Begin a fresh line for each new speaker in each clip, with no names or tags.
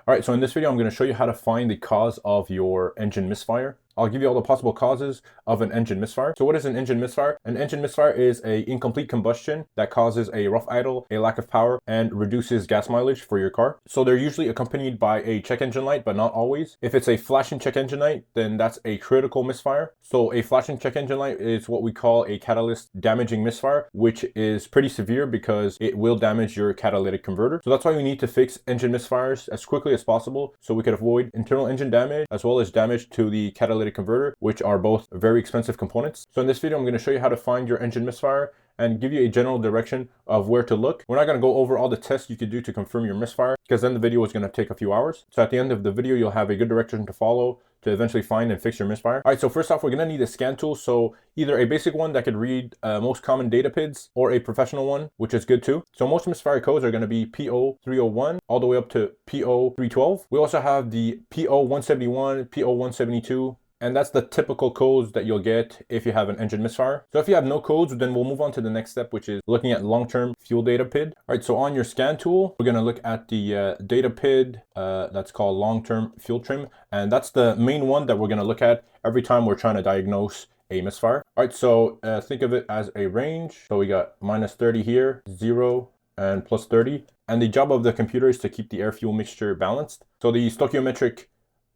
All right, so in this video, I'm going to show you how to find the cause of your engine misfire. I'll give you all the possible causes of an engine misfire. So what is an engine misfire? An engine misfire is an incomplete combustion that causes a rough idle, a lack of power, and reduces gas mileage for your car. So they're usually accompanied by a check engine light, but not always. If it's a flashing check engine light, then that's a critical misfire. So a flashing check engine light is what we call a catalyst damaging misfire, which is pretty severe because it will damage your catalytic converter. So that's why we need to fix engine misfires as quickly as possible so we could avoid internal engine damage as well as damage to the catalytic converter, which are both very expensive components. So in this video, I'm going to show you how to find your engine misfire and give you a general direction of where to look. We're not going to go over all the tests you could do to confirm your misfire because then the video is going to take a few hours. So at the end of the video, you'll have a good direction to follow to eventually find and fix your misfire. All right, so first off, we're going to need a scan tool. So either a basic one that could read most common data PIDs or a professional one, which is good too. So most misfire codes are going to be P0301 all the way up to P0312. We also have the P0171, P0172, and that's the typical codes that you'll get if you have an engine misfire. So if you have no codes, then we'll move on to the next step, which is looking at long-term fuel data PID. All right, so on your scan tool, we're going to look at the data PID that's called long-term fuel trim. And that's the main one that we're going to look at every time we're trying to diagnose a misfire. All right, so think of it as a range. So we got minus 30 here, 0, and plus 30. And the job of the computer is to keep the air-fuel mixture balanced. So the stoichiometric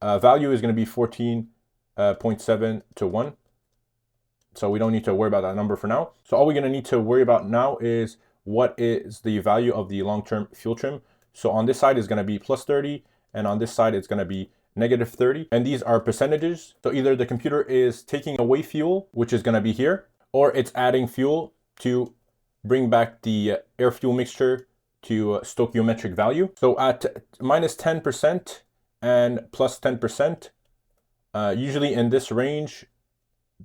value is going to be 14.7 to 1. So we don't need to worry about that number for now. So all we're going to need to worry about now is what is the value of the long-term fuel trim. So on this side is going to be plus 30, and on this side it's going to be negative 30. And these are percentages. So either the computer is taking away fuel, which is going to be here, or it's adding fuel to bring back the air fuel mixture to stoichiometric value. So at minus 10% and plus 10%, usually in this range,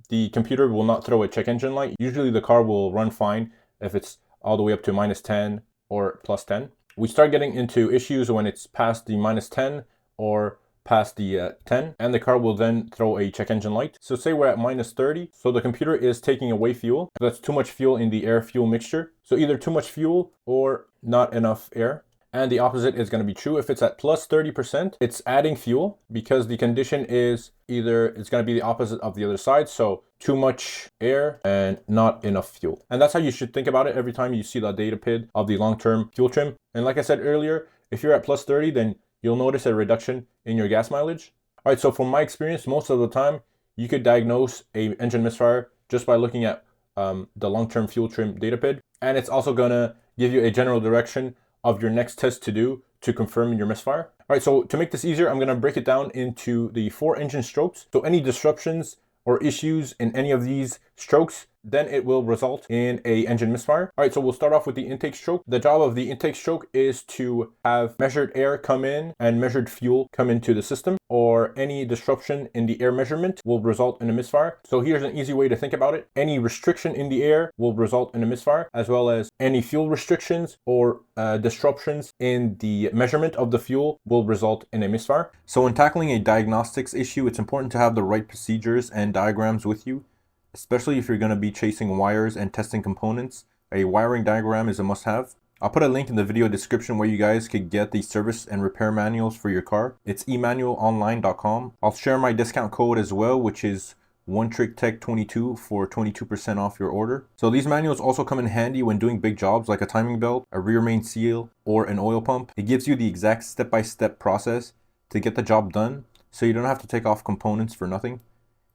the computer will not throw a check engine light. Usually the car will run fine if it's all the way up to minus 10 or plus 10. We start getting into issues when it's past the minus 10 or past the 10, and the car will then throw a check engine light. So say we're at minus 30, so the computer is taking away fuel. That's too much fuel in the air fuel mixture. So either too much fuel or not enough air. And the opposite is going to be true. If it's at plus 30%, it's adding fuel because the condition is either it's going to be the opposite of the other side. So too much air and not enough fuel. And that's how you should think about it every time you see the data PID of the long-term fuel trim. And like I said earlier, if you're at plus 30, then you'll notice a reduction in your gas mileage. All right, so from my experience, most of the time, you could diagnose a engine misfire just by looking at the long-term fuel trim data PID. And it's also going to give you a general direction of your next test to do to confirm your misfire. All right, so to make this easier, I'm going to break it down into the 4 engine strokes. So any disruptions or issues in any of these strokes, then it will result in a engine misfire. All right, so we'll start off with the intake stroke. The job of the intake stroke is to have measured air come in and measured fuel come into the system, or any disruption in the air measurement will result in a misfire. So here's an easy way to think about it. Any restriction in the air will result in a misfire, as well as any fuel restrictions or disruptions in the measurement of the fuel will result in a misfire. So when tackling a diagnostics issue, it's important to have the right procedures and diagrams with you, especially if you're going to be chasing wires and testing components. A wiring diagram is a must-have. I'll put a link in the video description where you guys could get the service and repair manuals for your car. It's emanualonline.com. I'll share my discount code as well, which is OneTrickTech22 for 22% off your order. So these manuals also come in handy when doing big jobs like a timing belt, a rear main seal, or an oil pump. It gives you the exact step-by-step process to get the job done, so you don't have to take off components for nothing.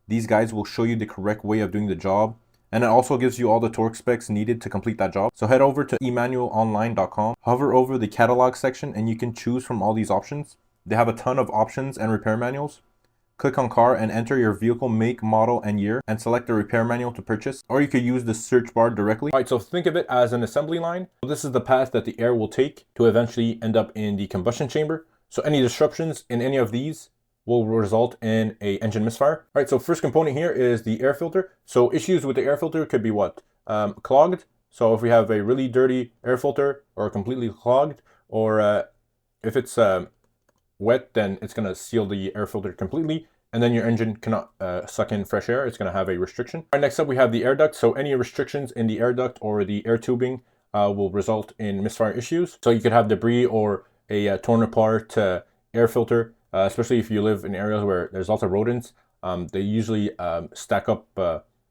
These guides will show you the correct way of doing the job, and it also gives you all the torque specs needed to complete that job. So head over to emanualonline.com, hover over the catalog section, and you can choose from all these options. They have a ton of options and repair manuals. Click on car and enter your vehicle make, model, and year, and select the repair manual to purchase, or you could use the search bar directly. All right, so think of it as an assembly line. So this is the path that the air will take to eventually end up in the combustion chamber. So any disruptions in any of these will result in a engine misfire. All right, so first component here is the air filter. So issues with the air filter could be what? Clogged. So if we have a really dirty air filter or completely clogged, or if it's wet, then it's going to seal the air filter completely, and then your engine cannot suck in fresh air. It's going to have a restriction. All right, next up we have the air duct. So any restrictions in the air duct or the air tubing will result in misfire issues. So you could have debris or a torn apart air filter, especially if you live in areas where there's lots of rodents. They usually stack up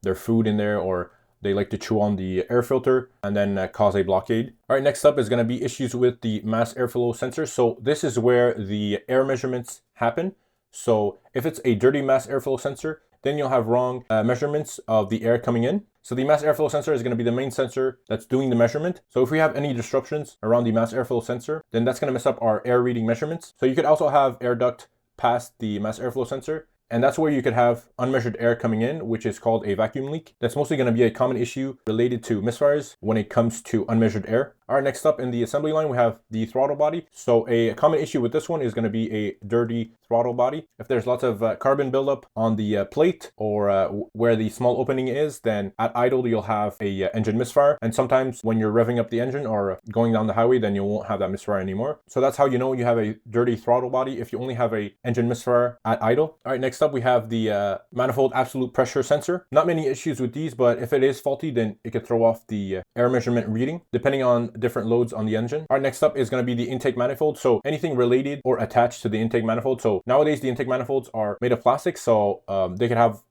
their food in there, or they like to chew on the air filter and then cause a blockade. All right, next up is going to be issues with the mass airflow sensor. So this is where the air measurements happen. So if it's a dirty mass airflow sensor, then you'll have wrong measurements of the air coming in. So the mass airflow sensor is going to be the main sensor that's doing the measurement. So if we have any disruptions around the mass airflow sensor, then that's going to mess up our air reading measurements. So you could also have air duct past the mass airflow sensor. And that's where you could have unmeasured air coming in, which is called a vacuum leak. That's mostly going to be a common issue related to misfires when it comes to unmeasured air. All right, next up in the assembly line, we have the throttle body. So a common issue with this one is going to be a dirty throttle body. If there's lots of carbon buildup on the plate or where the small opening is, then at idle, you'll have a engine misfire. And sometimes when you're revving up the engine or going down the highway, then you won't have that misfire anymore. So that's how you know you have a dirty throttle body, if you only have a engine misfire at idle. All right, next up, we have the manifold absolute pressure sensor. Not many issues with these, but if it is faulty, then it could throw off the air measurement reading, depending on different loads on the engine. All right, next up is going to be the intake manifold. So anything related or attached to the intake manifold. So nowadays the intake manifolds are made of plastic, so they could have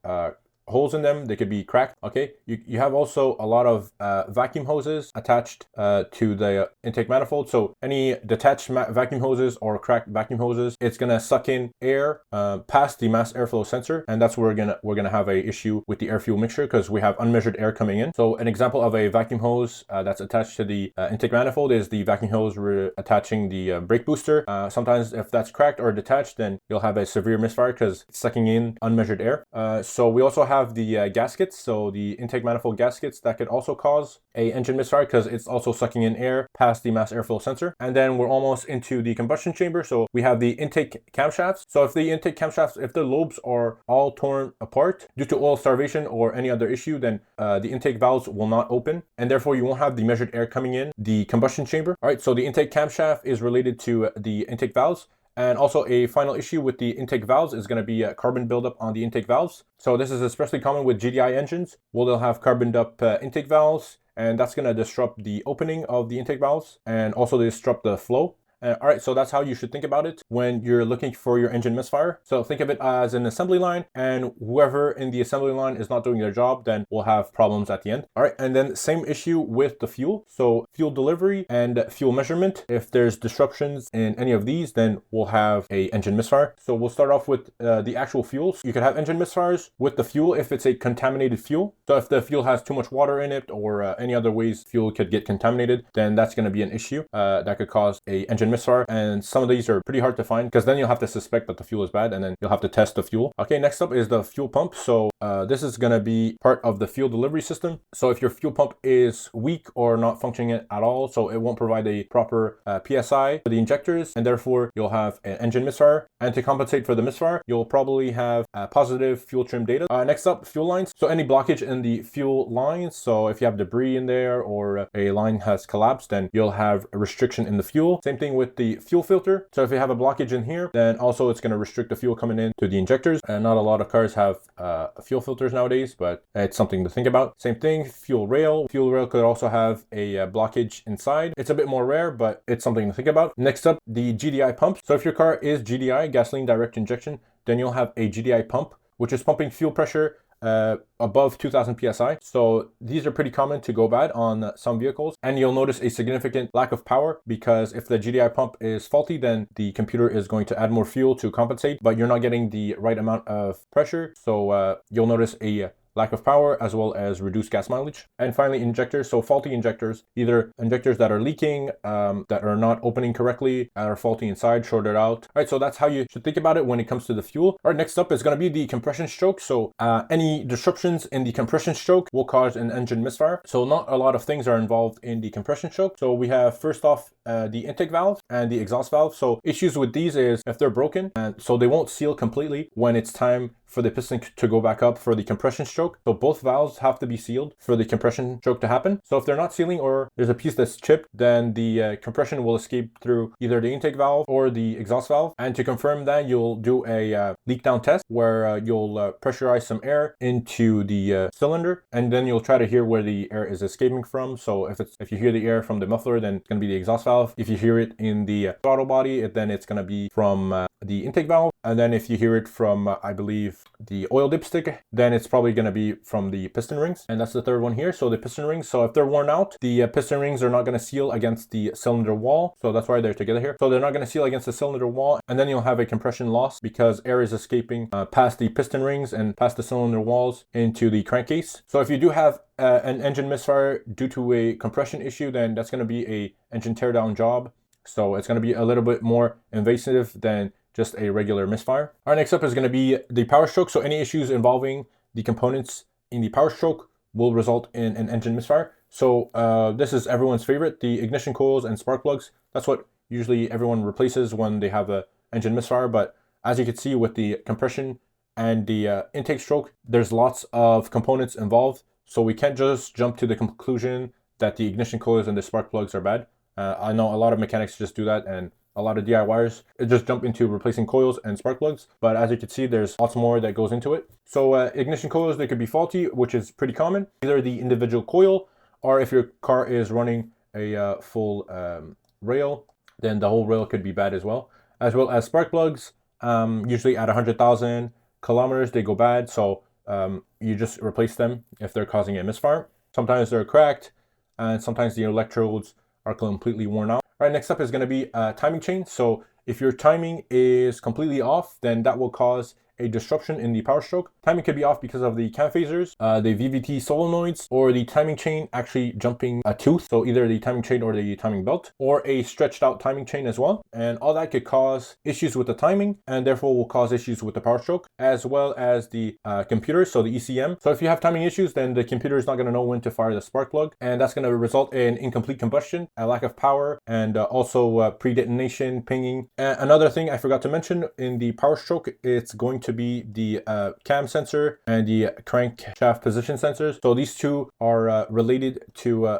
holes in them, they could be cracked. Okay, you have also a lot of vacuum hoses attached to the intake manifold. So any detached vacuum hoses or cracked vacuum hoses, it's gonna suck in air past the mass airflow sensor, and that's where we're gonna have a issue with the air fuel mixture, because we have unmeasured air coming in. So an example of a vacuum hose that's attached to the intake manifold is the vacuum hose attaching the brake booster. Sometimes if that's cracked or detached, then you'll have a severe misfire because it's sucking in unmeasured air. So we also have the gaskets, so the intake manifold gaskets, that could also cause a engine misfire because it's also sucking in air past the mass airflow sensor. And then we're almost into the combustion chamber. So we have the intake camshafts. So if the intake camshafts, if the lobes are all torn apart due to oil starvation or any other issue, then the intake valves will not open, and therefore you won't have the measured air coming in the combustion chamber. All right, so the intake camshaft is related to the intake valves. And also a final issue with the intake valves is going to be carbon buildup on the intake valves. So this is especially common with GDI engines. Well, they'll have carboned up intake valves, and that's going to disrupt the opening of the intake valves and also disrupt the flow. All right, so that's how you should think about it when you're looking for your engine misfire. So think of it as an assembly line, and whoever in the assembly line is not doing their job, then we'll have problems at the end. All right, and then same issue with the fuel. So fuel delivery and fuel measurement. If there's disruptions in any of these, then we'll have a engine misfire. So we'll start off with the actual fuels. You could have engine misfires with the fuel if it's a contaminated fuel. So if the fuel has too much water in it or any other ways fuel could get contaminated, then that's going to be an issue that could cause a engine misfire. And some of these are pretty hard to find because then you'll have to suspect that the fuel is bad, and then you'll have to test the fuel. Okay, next up is the fuel pump. So this is going to be part of the fuel delivery system. So if your fuel pump is weak or not functioning at all, so it won't provide a proper PSI for the injectors, and therefore you'll have an engine misfire. And to compensate for the misfire, you'll probably have positive fuel trim data. Next up, fuel lines. So any blockage in the fuel lines, so if you have debris in there or a line has collapsed, then you'll have a restriction in the fuel. Same thing with the fuel filter. So if you have a blockage in here, then also it's going to restrict the fuel coming in to the injectors. And not a lot of cars have fuel filters nowadays, but it's something to think about. Same thing, fuel rail. Fuel rail could also have a blockage inside. It's a bit more rare, but it's something to think about. Next up, the GDI pump. So if your car is GDI, gasoline direct injection, then you'll have a GDI pump, which is pumping fuel pressure above 2000 psi. So these are pretty common to go bad on some vehicles, and you'll notice a significant lack of power because if the GDI pump is faulty, then the computer is going to add more fuel to compensate, but you're not getting the right amount of pressure. So you'll notice a lack of power as well as reduced gas mileage. And finally, injectors. So faulty injectors, either injectors that are leaking, that are not opening correctly, that are faulty inside, shorted out. All right, so that's how you should think about it when it comes to the fuel. All right, next up is going to be the compression stroke. So any disruptions in the compression stroke will cause an engine misfire. So not a lot of things are involved in the compression stroke. So we have first off the intake valve and the exhaust valve. So issues with these is if they're broken, and so they won't seal completely when it's time for the piston to go back up for the compression stroke. So both valves have to be sealed for the compression stroke to happen. So if they're not sealing or there's a piece that's chipped, then the compression will escape through either the intake valve or the exhaust valve. And to confirm that, you'll do a leak down test where you'll pressurize some air into the cylinder, and then you'll try to hear where the air is escaping from. So if you hear the air from the muffler, then it's going to be the exhaust valve. If you hear it in the throttle body, then it's going to be from the intake valve. And then if you hear it from, I believe, the oil dipstick, then it's probably going to be from the piston rings. And that's the third one here. So the piston rings, so if they're worn out, the piston rings are not going to seal against the cylinder wall. So that's why they're together here. So they're not going to seal against the cylinder wall, and then you'll have a compression loss because air is escaping past the piston rings and past the cylinder walls into the crankcase. So if you do have an engine misfire due to a compression issue, then that's going to be a engine teardown job. So it's going to be a little bit more invasive than just a regular misfire. All right, next up is going to be the power stroke. So any issues involving the components in the power stroke will result in an engine misfire. So this is everyone's favorite, the ignition coils and spark plugs. That's what usually everyone replaces when they have a engine misfire. But as you can see with the compression and the intake stroke, there's lots of components involved. So we can't just jump to the conclusion that the ignition coils and the spark plugs are bad. I know a lot of mechanics just do that, and a lot of DIYers just jump into replacing coils and spark plugs. But as you can see, there's lots more that goes into it. So ignition coils, they could be faulty, which is pretty common. Either the individual coil, or if your car is running a full rail, then the whole rail could be bad as well. As well as spark plugs, usually at 100,000 kilometers, they go bad. So you just replace them if they're causing a misfire. Sometimes they're cracked, and sometimes the electrodes are completely worn out. All right, next up is going to be timing chain. So if your timing is completely off, then that will cause a disruption in the power stroke. Timing could be off because of the cam phasers, the VVT solenoids, or the timing chain actually jumping a tooth. So either the timing chain or the timing belt, or a stretched out timing chain as well. And all that could cause issues with the timing, and therefore will cause issues with the power stroke, as well as the computer, so the ECM. So if you have timing issues, then the computer is not going to know when to fire the spark plug, and that's going to result in incomplete combustion, a lack of power, and also pre-detonation, pinging. Another thing I forgot to mention in the power stroke, it's going to be the cam sensor and the crankshaft position sensors. So these two are related to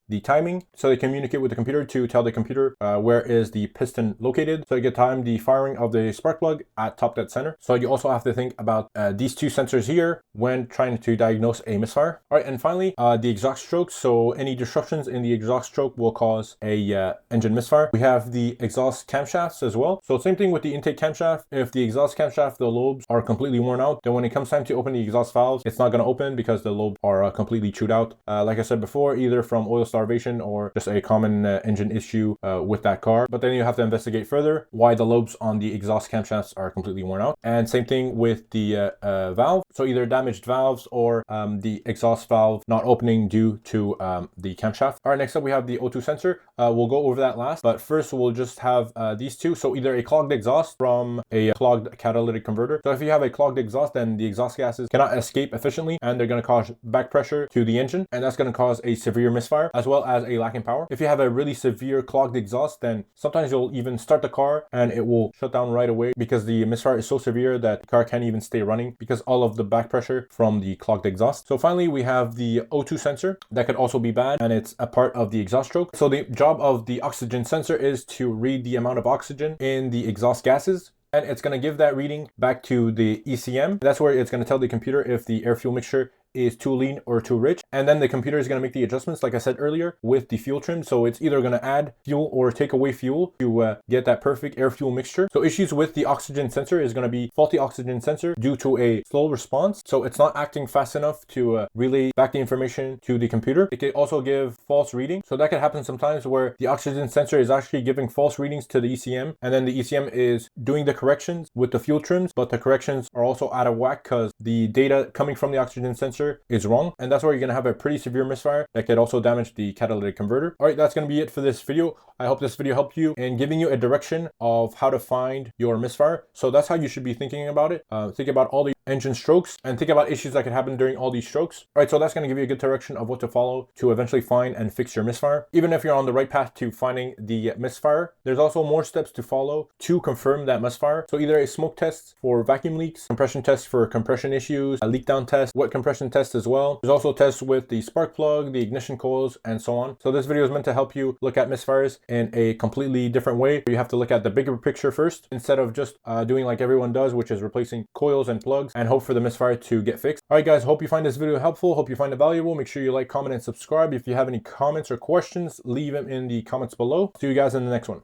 the timing. So they communicate with the computer to tell the computer where is the piston located. So you get time the firing of the spark plug at top dead center. So you also have to think about these two sensors here when trying to diagnose a misfire. All right, and finally, the exhaust stroke. So any disruptions in the exhaust stroke will cause a engine misfire. We have the exhaust camshafts as well. So same thing with the intake camshaft. If the exhaust camshaft, the lobes are completely worn out, then when it comes time to open the exhaust valves, it's not going to open because the lobes are completely chewed out. Like I said before, either from oil starvation or just a common engine issue with that car. But then you have to investigate further why the lobes on the exhaust camshafts are completely worn out. And same thing with the valve. So either damaged valves or the exhaust valve not opening due to the camshaft. All right, next up we have the O2 sensor. We'll go over that last, but first we'll just have these two. So either a clogged exhaust from a clogged catalytic converter. So if you have a clogged exhaust, then the exhaust gases cannot escape efficiently, and they're going to cause back pressure to the engine, and that's going to cause a severe misfire as well as a lack in power. If you have a really severe clogged exhaust, then sometimes you'll even start the car and it will shut down right away because the misfire is so severe that the car can't even stay running because all of the back pressure from the clogged exhaust. So finally, we have the O2 sensor that could also be bad, and it's a part of the exhaust stroke. So the job of the oxygen sensor is to read the amount of oxygen in the exhaust gases, and it's going to give that reading back to the ECM. That's where it's going to tell the computer if the air fuel mixture is too lean or too rich, and then the computer is going to make the adjustments, like I said earlier, with the fuel trim. So it's either going to add fuel or take away fuel to get that perfect air fuel mixture. So issues with the oxygen sensor is going to be faulty oxygen sensor due to a slow response. So it's not acting fast enough to relay back the information to the computer. It could also give false reading. So that could happen sometimes where the oxygen sensor is actually giving false readings to the ECM, and then the ECM is doing the corrections with the fuel trims, but the corrections are also out of whack because the data coming from the oxygen sensor is wrong, and that's where you're going to have a pretty severe misfire that could also damage the catalytic converter. All right, that's going to be it for this video. I hope this video helped you in giving you a direction of how to find your misfire. So that's how you should be thinking about it. Think about all the engine strokes and think about issues that could happen during all these strokes. All right, so that's going to give you a good direction of what to follow to eventually find and fix your misfire. Even if you're on the right path to finding the misfire, there's also more steps to follow to confirm that misfire. So either a smoke test for vacuum leaks, compression test for compression issues, a leak down test, wet compression test as well. There's also tests with the spark plug, the ignition coils, and so on. So this video is meant to help you look at misfires in a completely different way. You have to look at the bigger picture first instead of just doing like everyone does, which is replacing coils and plugs and hope for the misfire to get fixed. All right, guys, hope you find this video helpful. Hope you find it valuable. Make sure you like, comment, and subscribe. If you have any comments or questions, leave them in the comments below. See you guys in the next one.